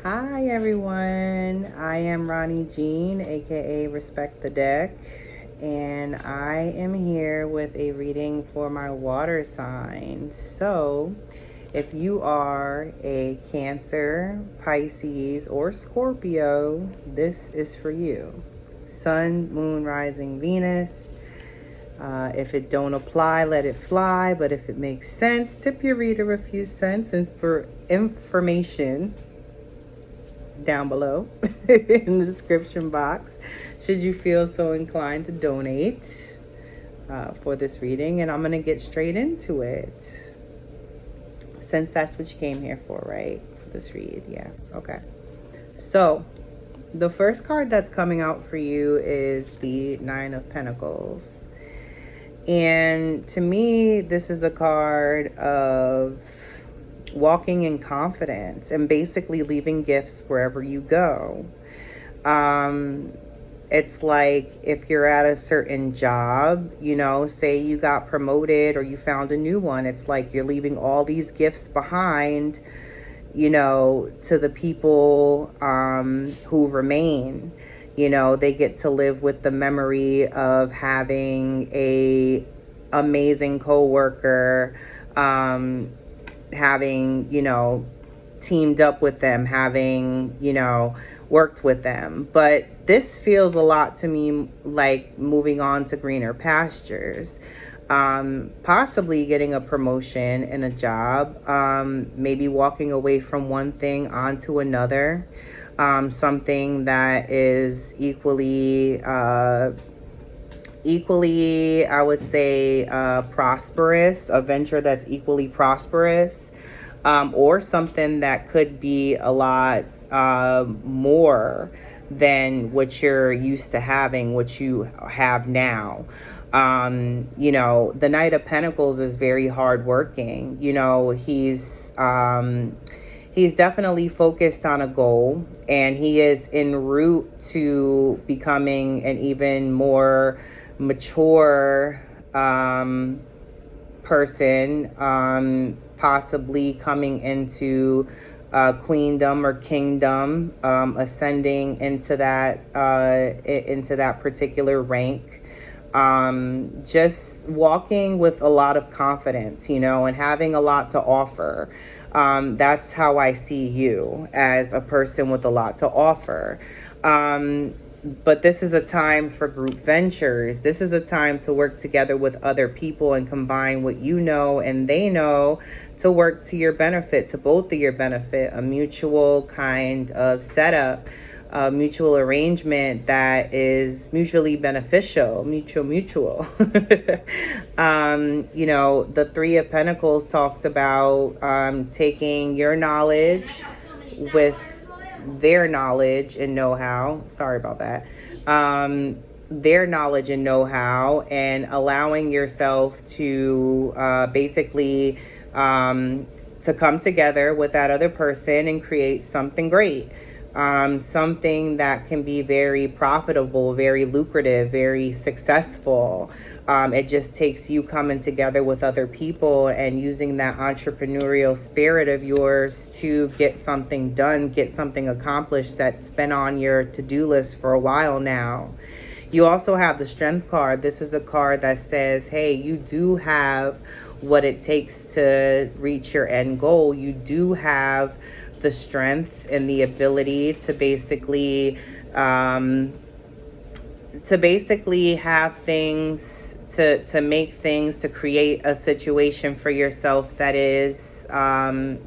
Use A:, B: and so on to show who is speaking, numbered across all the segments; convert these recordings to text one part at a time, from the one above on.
A: Hi everyone, I am Ronnie Jean, aka Respect the Deck, and I am here with a reading for my water sign. So, if you are a Cancer, Pisces, or Scorpio, this is for you. Sun, Moon, Rising, Venus. If it don't apply, let it fly. But if it makes sense, tip your reader a few cents and for information down below in the description box should you feel so inclined to donate for this reading. And I'm going to get straight into it since that's what you came here for, right? For this read. Yeah. Okay. So the first card that's coming out for you is the Nine of Pentacles. And to me, this is a card of walking in confidence and basically leaving gifts wherever you go. It's like if you're at a certain job, say you got promoted or you found a new one, it's like you're leaving all these gifts behind, to the people who remain. They get to live with the memory of having a amazing coworker, having, teamed up with them, having, worked with them. But this feels a lot to me like moving on to greener pastures. Possibly getting a promotion in a job, maybe walking away from one thing onto another, something that is equally, I would say, prosperous, a venture that's equally prosperous, or something that could be a lot more than what you're used to having, what you have now. The Knight of Pentacles is very hardworking. He's definitely focused on a goal, and he is en route to becoming an even more mature person, possibly coming into queendom or kingdom, ascending into that particular rank. Just walking with a lot of confidence, and having a lot to offer. That's how I see you, as a person with a lot to offer. But this is a time for group ventures. This is a time to work together with other people and combine what you know and they know to work to your benefit, to both of your benefit, a mutual kind of setup, a mutual arrangement that is mutually beneficial, mutual. The Three of Pentacles talks about taking your knowledge with their knowledge and know-how. Sorry about that. Their knowledge and know-how, and allowing yourself to basically to come together with that other person and create something great. Something that can be very profitable, very lucrative, very successful. It just takes you coming together with other people and using that entrepreneurial spirit of yours to get something done, get something accomplished that's been on your to-do list for a while now. You also have the Strength card. This is a card that says, hey, you do have what it takes to reach your end goal. You do have the strength and the ability to basically have things, to make things, to create a situation for yourself that is to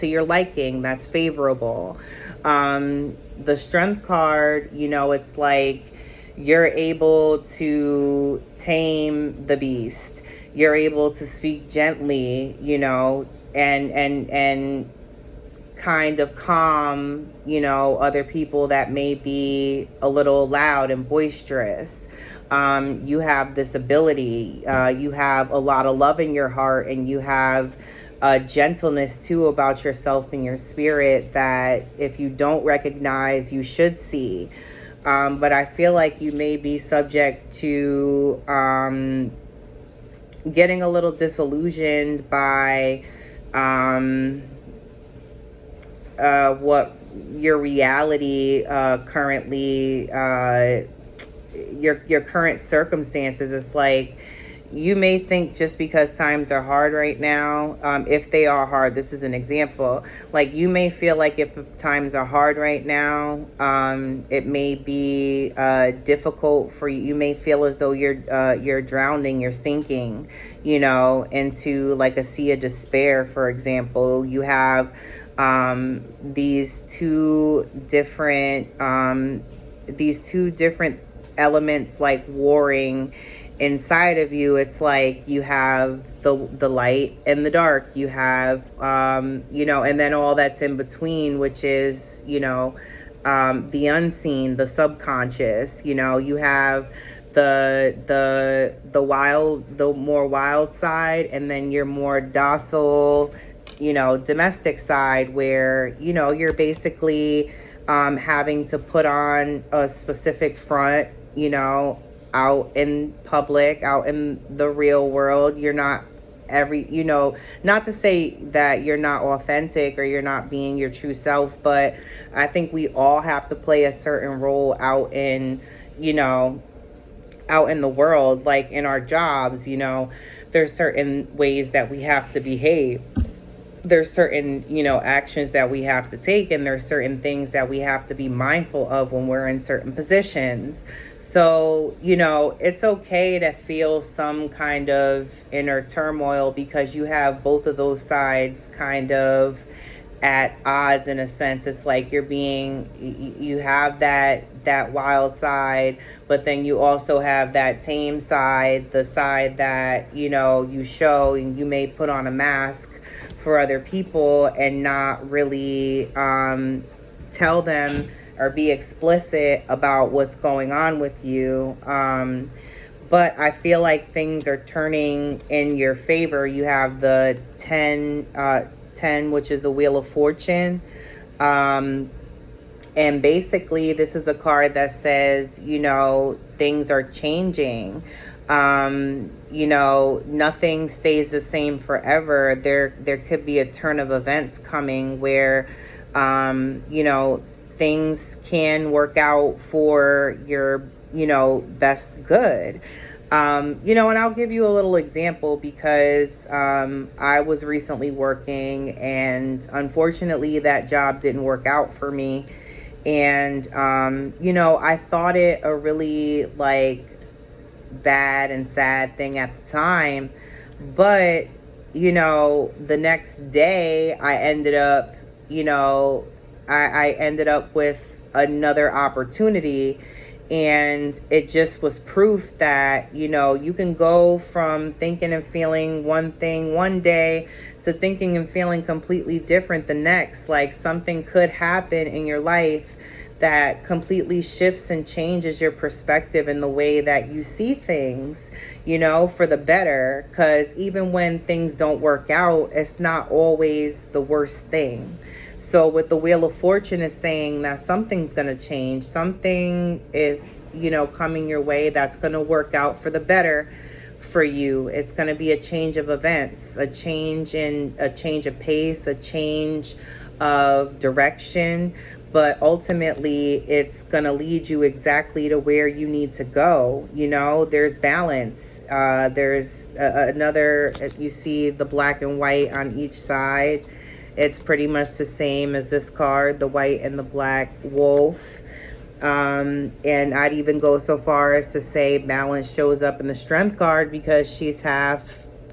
A: your liking, that's favorable. The Strength card, it's like you're able to tame the beast. You're able to speak gently, and kind of calm, other people that may be a little loud and boisterous. You have this ability. You have a lot of love in your heart, and you have a gentleness too about yourself and your spirit that if you don't recognize, you should see. But I feel like you may be subject to getting a little disillusioned by what your reality currently, your current circumstances. It's like, you may think just because times are hard right now, if they are hard, this is an example, like you may feel like if times are hard right now, it may be difficult for you. You may feel as though you're drowning, you're sinking, you know, into like a sea of despair. For example, you have these two different elements like warring inside of you. It's like you have the light and the dark. You have you know, and then all that's in between, which is, you know, the unseen, the subconscious. You know, you have the more wild side, and then your more docile, you know, domestic side, where, you know, you're basically having to put on a specific front, you know, out in public, out in the real world. You're not you know, not to say that you're not authentic or you're not being your true self, but I think we all have to play a certain role out in, you know, out in the world, like in our jobs. You know, there's certain ways that we have to behave. There's certain, you know, actions that we have to take, and there's certain things that we have to be mindful of when we're in certain positions. So, you know, it's okay to feel some kind of inner turmoil, because you have both of those sides kind of at odds in a sense. It's like you have that wild side, but then you also have that tame side, the side that, you know, you show, and you may put on a mask for other people and not really tell them or be explicit about what's going on with you. But I feel like things are turning in your favor. You have the 10, which is the Wheel of Fortune. And basically, this is a card that says, you know, things are changing. You know, nothing stays the same forever. There could be a turn of events coming where, you know, things can work out for your, you know, best good. You know, and I'll give you a little example, because I was recently working, and unfortunately that job didn't work out for me. And, you know, I thought it a really like bad and sad thing at the time, but, you know, the next day I ended up, you know, I ended up with another opportunity. And it just was proof that, you know, you can go from thinking and feeling one thing one day to thinking and feeling completely different the next. Like, something could happen in your life that completely shifts and changes your perspective and the way that you see things, you know, for the better. Because even when things don't work out, it's not always the worst thing. So with the Wheel of Fortune, is saying that something's going to change. Something is, you know, coming your way that's going to work out for the better for you. It's going to be a change of events, a change of pace, a change of direction. But ultimately, it's going to lead you exactly to where you need to go. You know, there's balance. There's another, you see the black and white on each side. It's pretty much the same as this card, the white and the black wolf. And I'd even go so far as to say balance shows up in the strength card, because she's half,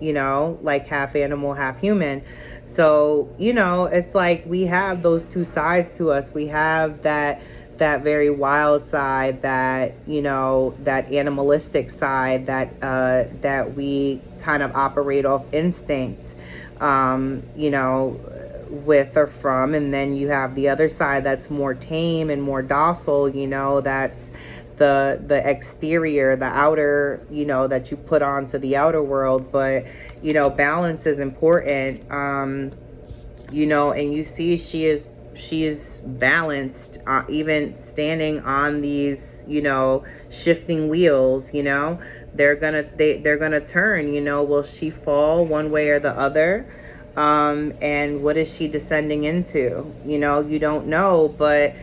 A: you know, like half animal, half human. So, you know, it's like we have those two sides to us. We have that very wild side, that, you know, that animalistic side that we kind of operate off instinct, you know, with or from. And then you have the other side that's more tame and more docile, you know, that's the exterior, the outer, you know, that you put onto the outer world. But, you know, balance is important. You know, and you see she is balanced, even standing on these, you know, shifting wheels. You know, they're gonna turn. You know, will she fall one way or the other? And what is she descending into? You know, you don't know, but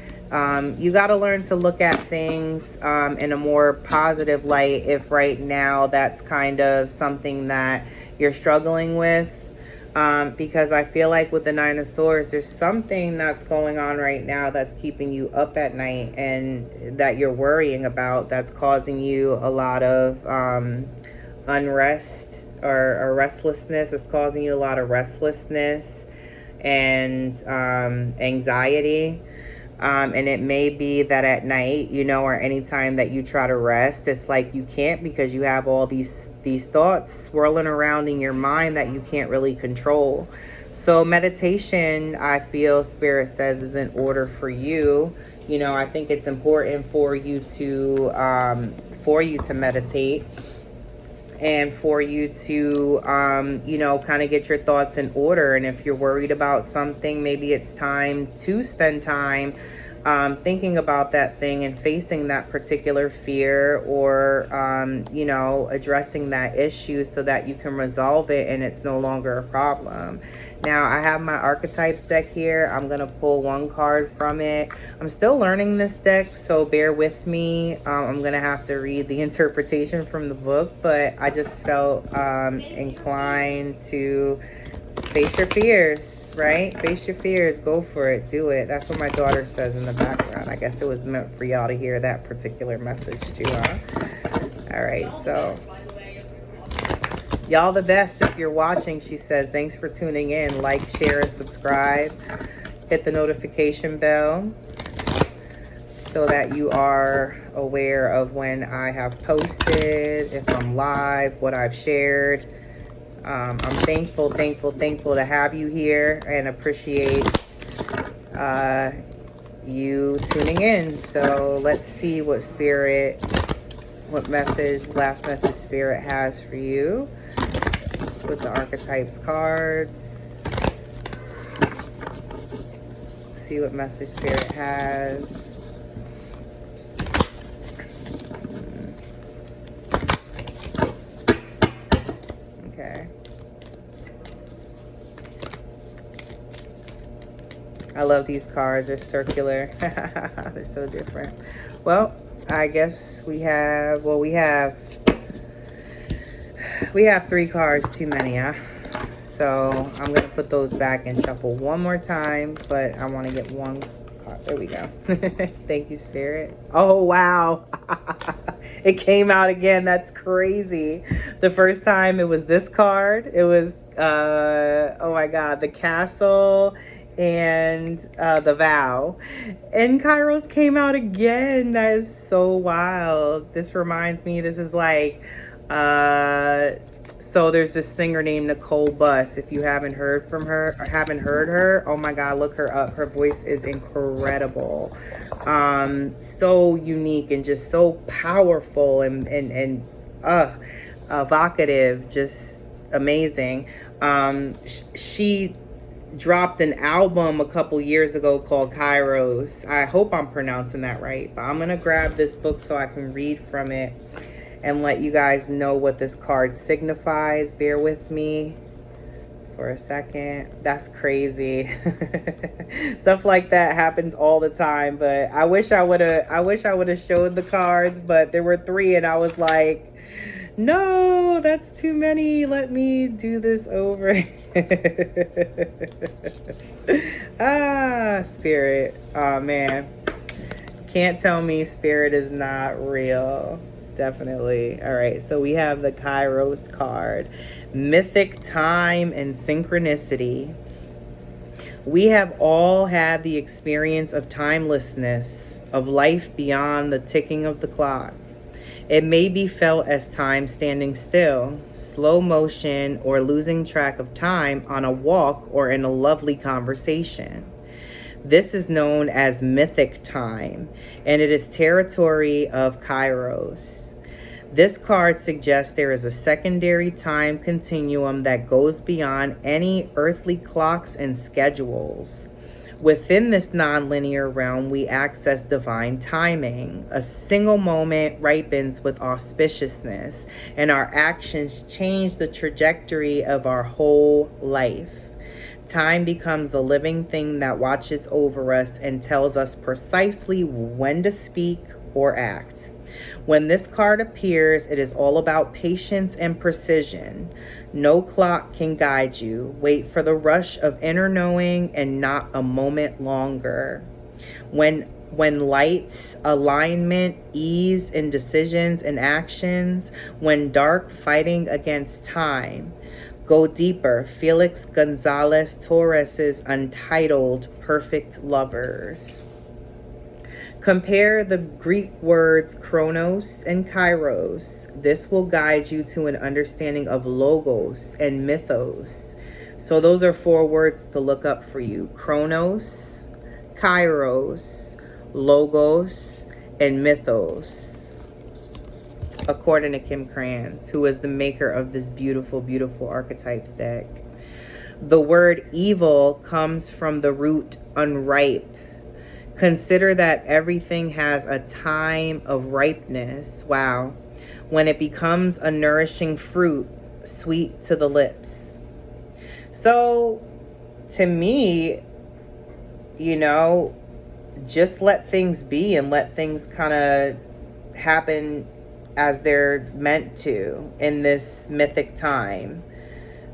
A: you got to learn to look at things in a more positive light if right now that's kind of something that you're struggling with. Because I feel like with the Nine of Swords, there's something that's going on right now that's keeping you up at night and that you're worrying about, that's causing you a lot of unrest or restlessness. It's causing you a lot of restlessness and anxiety. And it may be that at night, you know, or anytime that you try to rest, it's like you can't, because you have all these thoughts swirling around in your mind that you can't really control. So meditation, I feel Spirit says, is in order for you. You know, I think it's important for you to meditate, and for you to, you know, kind of get your thoughts in order. And if you're worried about something, maybe it's time to spend time thinking about that thing and facing that particular fear, or, you know, addressing that issue so that you can resolve it and it's no longer a problem. Now, I have my archetypes deck here. I'm going to pull one card from it. I'm still learning this deck, so bear with me. I'm going to have to read the interpretation from the book, but I just felt inclined to face your fears, right? Face your fears. Go for it. Do it. That's what my daughter says in the background. I guess it was meant for y'all to hear that particular message too, huh? All right, so... y'all the best if you're watching, she says. Thanks for tuning in. Like, share, and subscribe. Hit the notification bell so that you are aware of when I have posted, if I'm live, what I've shared. I'm thankful to have you here and appreciate you tuning in. So let's see what last message Spirit has for you with the archetypes cards. See what message Spirit has. Okay. I love these cards. They're circular. They're so different. Well, I guess we have 3 cards too many, huh? So I'm going to put those back and shuffle one more time, but I want to get one card. There we go. Thank you, Spirit. Oh, wow. It came out again. That's crazy. The first time it was this card. It was, oh my God, the Castle and the Vow, and Kairos came out again. That is so wild. This reminds me, this is like so there's this singer named Nicole Buss. If you haven't heard from her or haven't heard her, oh my God, look her up. Her voice is incredible. So unique and just so powerful and evocative, just amazing. She dropped an album a couple years ago called Kairos. I hope I'm pronouncing that right, but I'm gonna grab this book so I can read from it and let you guys know what this card signifies. Bear with me for a second. That's crazy. Stuff like that happens all the time, but I wish I would have showed the cards, but there were 3 and I was like, no, that's too many. Let me do this over. Spirit. Oh man. Can't tell me Spirit is not real. Definitely. All right. So we have the Kairos card. Mythic time and synchronicity. We have all had the experience of timelessness, of life beyond the ticking of the clock. It may be felt as time standing still, slow motion, or losing track of time on a walk or in a lovely conversation. This is known as mythic time, and it is territory of Kairos. This card suggests there is a secondary time continuum that goes beyond any earthly clocks and schedules. Within this nonlinear realm, we access divine timing. A single moment ripens with auspiciousness, and our actions change the trajectory of our whole life. Time becomes a living thing that watches over us and tells us precisely when to speak or act. When this card appears, it is all about patience and precision. No clock can guide you. Wait for the rush of inner knowing and not a moment longer. When light, alignment, ease in decisions and actions, when dark, fighting against time. Go deeper. Felix Gonzalez Torres's Untitled Perfect Lovers. Compare the Greek words chronos and kairos. This will guide you to an understanding of logos and mythos. So those are 4 words to look up for you. Chronos, kairos, logos, and mythos. According to Kim Krans, who is the maker of this beautiful, beautiful archetypes deck. The word evil comes from the root unripe. Consider that everything has a time of ripeness. Wow. When it becomes a nourishing fruit, sweet to the lips. So, to me, you know, just let things be and let things kind of happen as they're meant to in this mythic time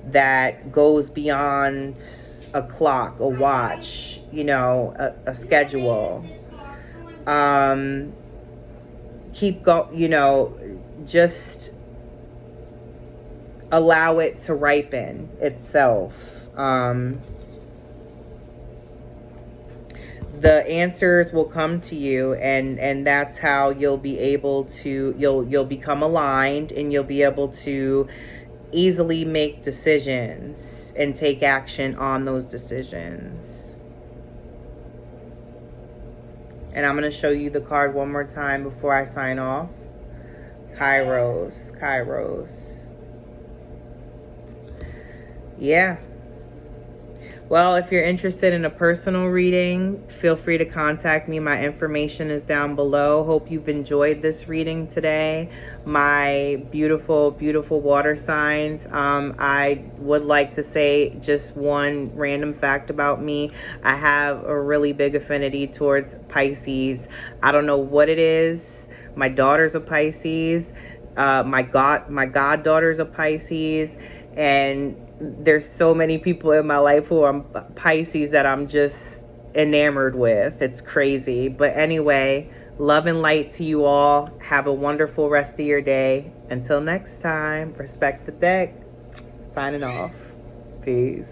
A: that goes beyond a clock, a watch, you know, a schedule. You know, just allow it to ripen itself. The answers will come to you, and that's how you'll be able to, you'll become aligned, and you'll be able to easily make decisions and take action on those decisions. And I'm going to show you the card one more time before I sign off. Kairos. Yeah. Well, if you're interested in a personal reading, feel free to contact me. My information is down below. Hope you've enjoyed this reading today. My beautiful, beautiful water signs. I would like to say just one random fact about me. I have a really big affinity towards Pisces. I don't know what it is. My daughter's a Pisces. My goddaughter's a Pisces. And there's so many people in my life who are Pisces that I'm just enamored with. It's crazy. But anyway, love and light to you all. Have a wonderful rest of your day. Until next time, respect the deck. Signing off. Peace.